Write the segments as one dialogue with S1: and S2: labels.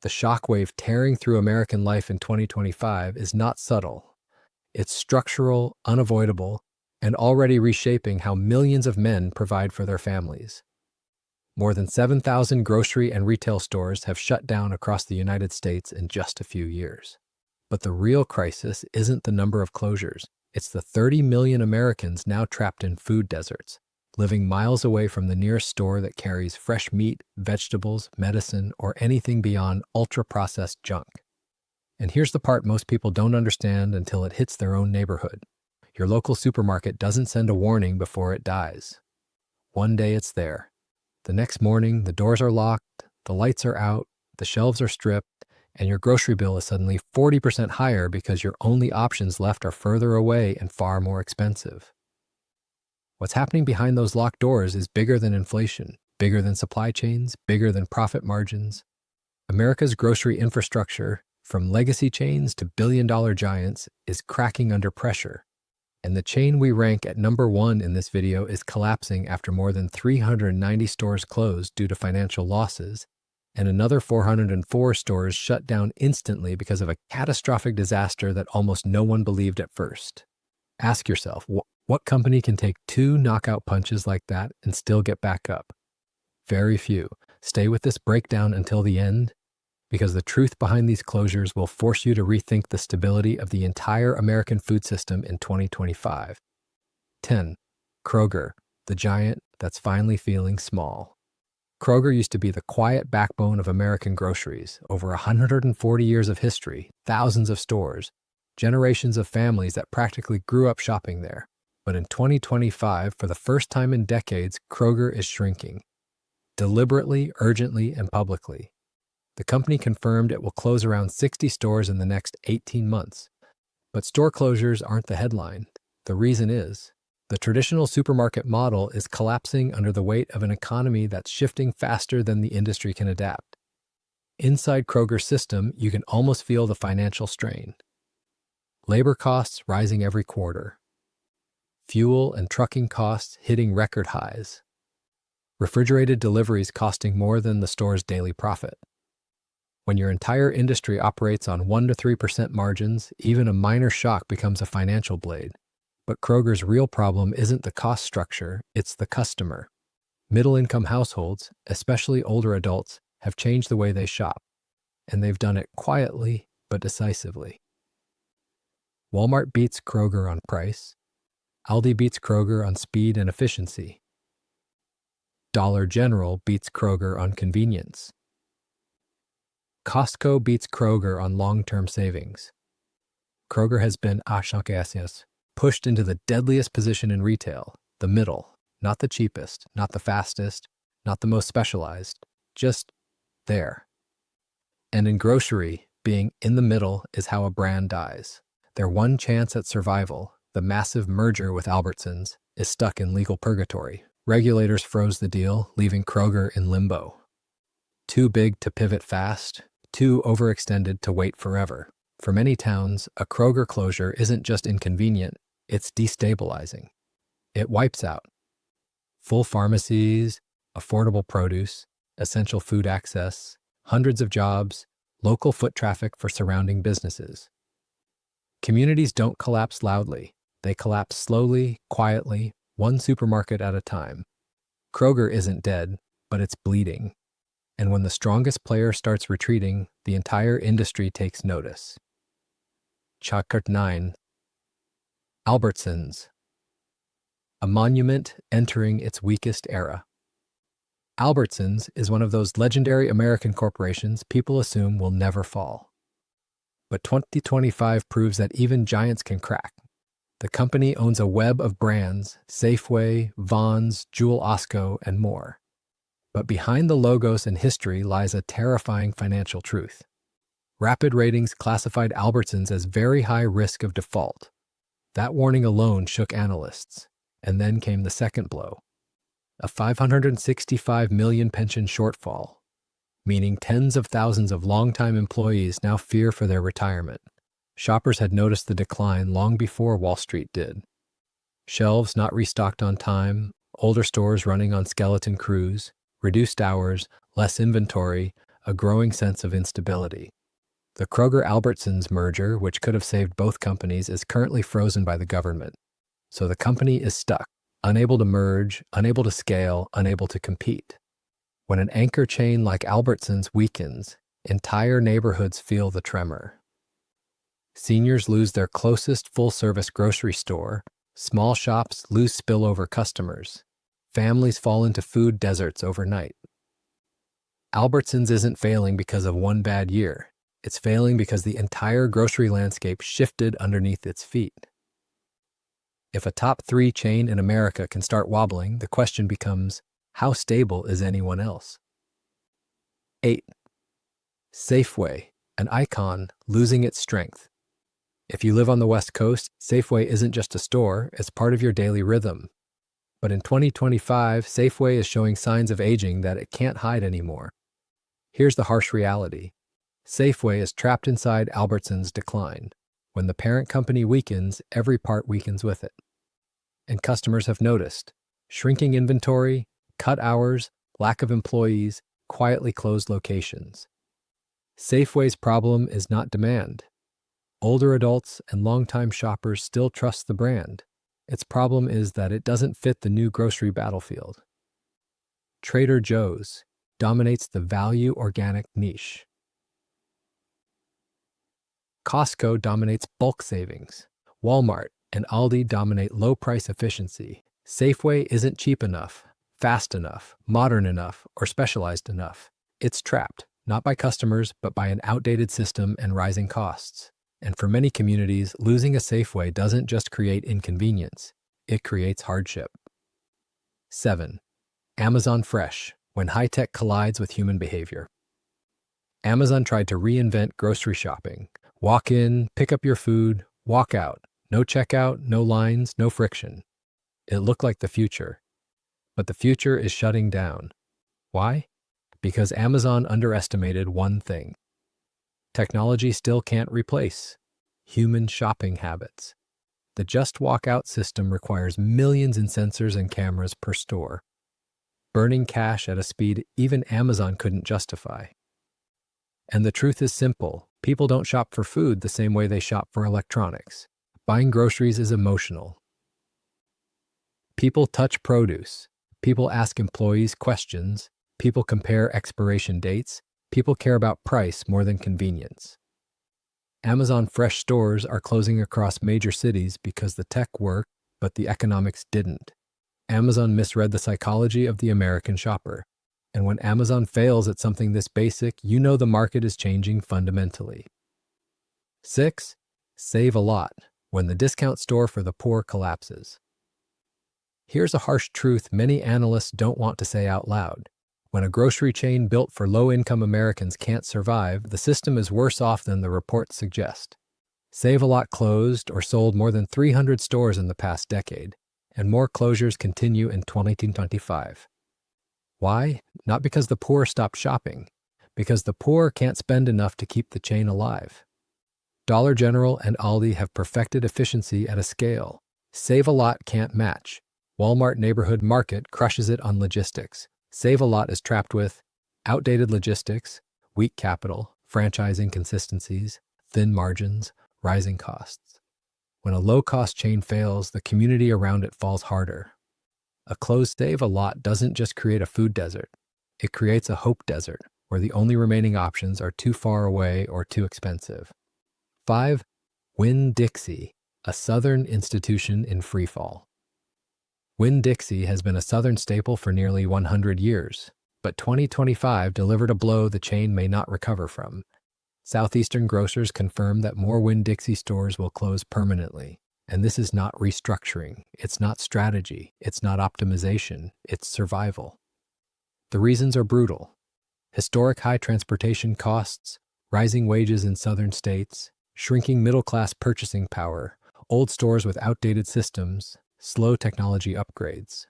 S1: The shockwave tearing through American life in 2025 is not subtle. It's structural, unavoidable, and already reshaping how millions of men provide for their families. More than 7,000 grocery and retail stores have shut down across the United States in just a few years. But the real crisis isn't the number of closures. It's the 30 million Americans now trapped in food deserts, living miles away from the nearest store that carries fresh meat, vegetables, medicine, or anything beyond ultra-processed junk. And here's the part most people don't understand until it hits their own neighborhood. Your local supermarket doesn't send a warning before it dies. One day it's there. The next morning, the doors are locked, the lights are out, the shelves are stripped, and your grocery bill is suddenly 40% higher because your only options left are further away and far more expensive. What's happening behind those locked doors is bigger than inflation, bigger than supply chains, bigger than profit margins. America's grocery infrastructure, from legacy chains to billion-dollar giants, is cracking under pressure. And the chain we rank at number 1 in this video is collapsing after more than 390 stores closed due to financial losses, and another 404 stores shut down instantly because of a catastrophic disaster that almost no one believed at first. Ask yourself, what company can take 2 knockout punches like that and still get back up? Very few. Stay with this breakdown until the end, because the truth behind these closures will force you to rethink the stability of the entire American food system in 2025. 10. Kroger, the giant that's finally feeling small. Kroger used to be the quiet backbone of American groceries. Over 140 years of history, thousands of stores, generations of families that practically grew up shopping there. But in 2025, for the first time in decades, Kroger is shrinking. Deliberately, urgently, and publicly. The company confirmed it will close around 60 stores in the next 18 months. But store closures aren't the headline. The reason is, the traditional supermarket model is collapsing under the weight of an economy that's shifting faster than the industry can adapt. Inside Kroger's system, you can almost feel the financial strain. Labor costs rising every quarter. Fuel and trucking costs hitting record highs. Refrigerated deliveries costing more than the store's daily profit. When your entire industry operates on 1 to 3% margins, even a minor shock becomes a financial blade. But Kroger's real problem isn't the cost structure, it's the customer. Middle-income households, especially older adults, have changed the way they shop, and they've done it quietly but decisively. Walmart beats Kroger on price. Aldi beats Kroger on speed and efficiency. Dollar General beats Kroger on convenience. Costco beats Kroger on long-term savings. Kroger has been pushed into the deadliest position in retail, the middle, not the cheapest, not the fastest, not the most specialized, just there. And in grocery, being in the middle is how a brand dies. Their one chance at survival, the massive merger with Albertsons, is stuck in legal purgatory. Regulators froze the deal, leaving Kroger in limbo. Too big to pivot fast, too overextended to wait forever. For many towns, a Kroger closure isn't just inconvenient, it's destabilizing. It wipes out full pharmacies, affordable produce, essential food access, hundreds of jobs, local foot traffic for surrounding businesses. Communities don't collapse loudly. They collapse slowly, quietly, one supermarket at a time. Kroger isn't dead, but it's bleeding. And when the strongest player starts retreating, the entire industry takes notice. Chapter 9. Albertsons. A monument entering its weakest era. Albertsons is one of those legendary American corporations people assume will never fall. But 2025 proves that even giants can crack. The company owns a web of brands, Safeway, Vons, Jewel Osco, and more. But behind the logos and history lies a terrifying financial truth. Rapid Ratings classified Albertsons as very high risk of default. That warning alone shook analysts. And then came the second blow. A $565 million pension shortfall, meaning tens of thousands of longtime employees now fear for their retirement. Shoppers had noticed the decline long before Wall Street did. Shelves not restocked on time, older stores running on skeleton crews, reduced hours, less inventory, a growing sense of instability. The Kroger-Albertsons merger, which could have saved both companies, is currently frozen by the government. So the company is stuck, unable to merge, unable to scale, unable to compete. When an anchor chain like Albertsons weakens, entire neighborhoods feel the tremor. Seniors lose their closest full-service grocery store, small shops lose spillover customers, families fall into food deserts overnight. Albertsons isn't failing because of one bad year. It's failing because the entire grocery landscape shifted underneath its feet. If a top 3 chain in America can start wobbling, the question becomes, how stable is anyone else? 8. Safeway, an icon losing its strength. If you live on the West Coast, Safeway isn't just a store, it's part of your daily rhythm. But in 2025, Safeway is showing signs of aging that it can't hide anymore. Here's the harsh reality. Safeway is trapped inside Albertsons' decline. When the parent company weakens, every part weakens with it. And customers have noticed. Shrinking inventory, cut hours, lack of employees, quietly closed locations. Safeway's problem is not demand. Older adults and longtime shoppers still trust the brand. Its problem is that it doesn't fit the new grocery battlefield. Trader Joe's dominates the value organic niche. Costco dominates bulk savings. Walmart and Aldi dominate low-price efficiency. Safeway isn't cheap enough, fast enough, modern enough, or specialized enough. It's trapped, not by customers, but by an outdated system and rising costs. And for many communities, losing a Safeway doesn't just create inconvenience, it creates hardship. 7. Amazon Fresh, when high-tech collides with human behavior. Amazon tried to reinvent grocery shopping. Walk in, pick up your food, walk out. No checkout, no lines, no friction. It looked like the future. But the future is shutting down. Why? Because Amazon underestimated one thing. Technology still can't replace human shopping habits. The Just Walk Out system requires millions in sensors and cameras per store, burning cash at a speed even Amazon couldn't justify. And the truth is simple. People don't shop for food the same way they shop for electronics. Buying groceries is emotional. People touch produce. People ask employees questions. People compare expiration dates. People care about price more than convenience. Amazon Fresh stores are closing across major cities because the tech worked, but the economics didn't. Amazon misread the psychology of the American shopper. And when Amazon fails at something this basic, you know the market is changing fundamentally. 6. Save a lot, when the discount store for the poor collapses. Here's a harsh truth many analysts don't want to say out loud. When a grocery chain built for low-income Americans can't survive, the system is worse off than the reports suggest. Save a Lot closed or sold more than 300 stores in the past decade, and more closures continue in 2025. Why? Not because the poor stopped shopping, because the poor can't spend enough to keep the chain alive. Dollar General and Aldi have perfected efficiency at a scale Save a Lot can't match. Walmart Neighborhood Market crushes it on logistics. Save a Lot is trapped with outdated logistics, weak capital, franchise inconsistencies, thin margins, rising costs. When a low-cost chain fails, the community around it falls harder. A closed Save a Lot doesn't just create a food desert. It creates a hope desert, where the only remaining options are too far away or too expensive. 5. Winn-Dixie, a Southern institution in freefall. Winn-Dixie has been a Southern staple for nearly 100 years, but 2025 delivered a blow the chain may not recover from. Southeastern grocers confirm that more Winn-Dixie stores will close permanently. And this is not restructuring, it's not strategy, it's not optimization, it's survival. The reasons are brutal. Historic high transportation costs, rising wages in southern states, shrinking middle-class purchasing power, old stores with outdated systems, slow technology upgrades.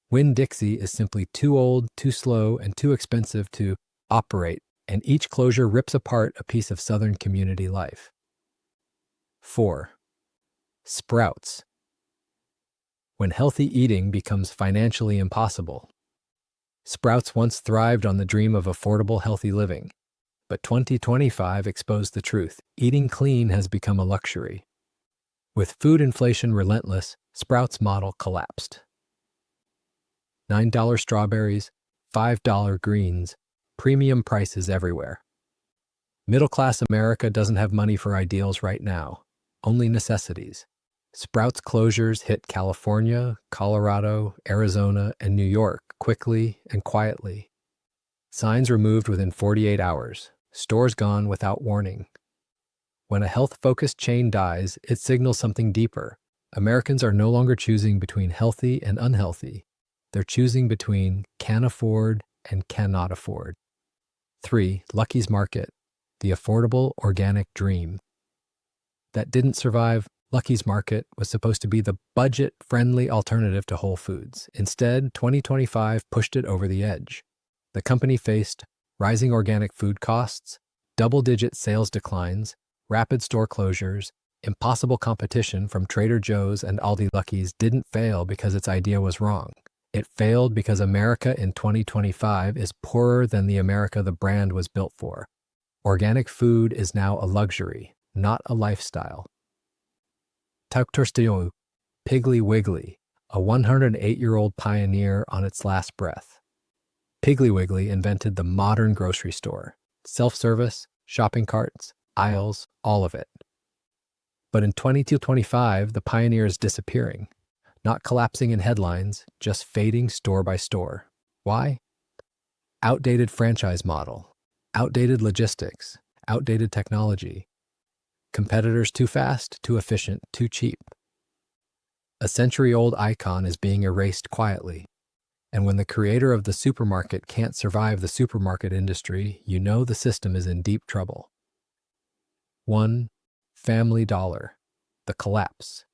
S1: Winn-Dixie is simply too old, too slow, and too expensive to operate, and each closure rips apart a piece of southern community life. 4. Sprouts. When healthy eating becomes financially impossible. Sprouts once thrived on the dream of affordable, healthy living. But 2025 exposed the truth. Eating clean has become a luxury. With food inflation relentless, Sprouts' model collapsed. $9 strawberries, $5 greens, premium prices everywhere. Middle-class America doesn't have money for ideals right now, only necessities. Sprouts closures hit California, Colorado, Arizona, and New York quickly and quietly. Signs removed within 48 hours, stores gone without warning. When a health-focused chain dies, it signals something deeper. Americans are no longer choosing between healthy and unhealthy. They're choosing between can afford and cannot afford. 3. Lucky's Market, the affordable organic dream. That didn't survive. Lucky's Market was supposed to be the budget-friendly alternative to Whole Foods. Instead, 2025 pushed it over the edge. The company faced rising organic food costs, double-digit sales declines, rapid store closures, impossible competition from Trader Joe's and Aldi. Lucky's didn't fail because its idea was wrong. It failed because America in 2025 is poorer than the America the brand was built for. Organic food is now a luxury, not a lifestyle. Tauktorstio, Piggly Wiggly, a 108-year-old pioneer on its last breath. Piggly Wiggly invented the modern grocery store. Self-service, shopping carts, aisles, all of it. But in 2025, the pioneer is disappearing. Not collapsing in headlines, just fading store by store. Why? Outdated franchise model, outdated logistics, outdated technology. Competitors too fast, too efficient, too cheap. A century-old icon is being erased quietly. And when the creator of the supermarket can't survive the supermarket industry, you know the system is in deep trouble. 1. Family Dollar, the collapse.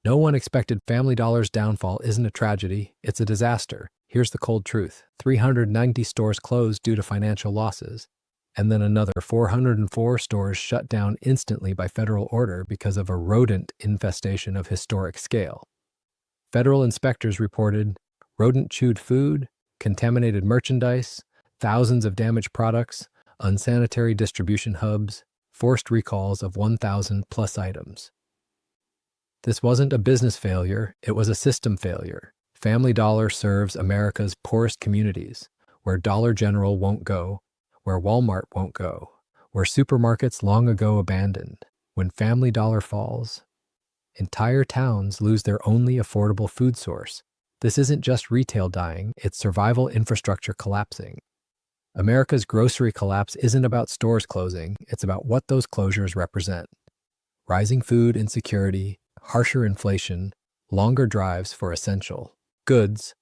S1: No one expected Family Dollar's downfall isn't a tragedy, it's a disaster. Here's the cold truth. 390 stores closed due to financial losses, and then another 404 stores shut down instantly by federal order because of a rodent infestation of historic scale. Federal inspectors reported rodent-chewed food, contaminated merchandise, thousands of damaged products, unsanitary distribution hubs, forced recalls of 1,000+ items. This wasn't a business failure, it was a system failure. Family Dollar serves America's poorest communities, where Dollar General won't go, where Walmart won't go, where supermarkets long ago abandoned. When Family Dollar falls, entire towns lose their only affordable food source. This isn't just retail dying, it's survival infrastructure collapsing. America's grocery collapse isn't about stores closing, it's about what those closures represent. Rising food insecurity, harsher inflation, longer drives for essential goods,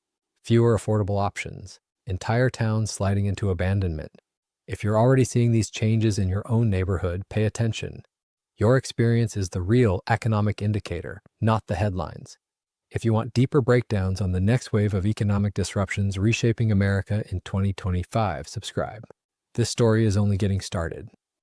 S1: fewer affordable options, entire towns sliding into abandonment. If you're already seeing these changes in your own neighborhood, pay attention. Your experience is the real economic indicator, not the headlines. If you want deeper breakdowns on the next wave of economic disruptions reshaping America in 2025, subscribe. This story is only getting started.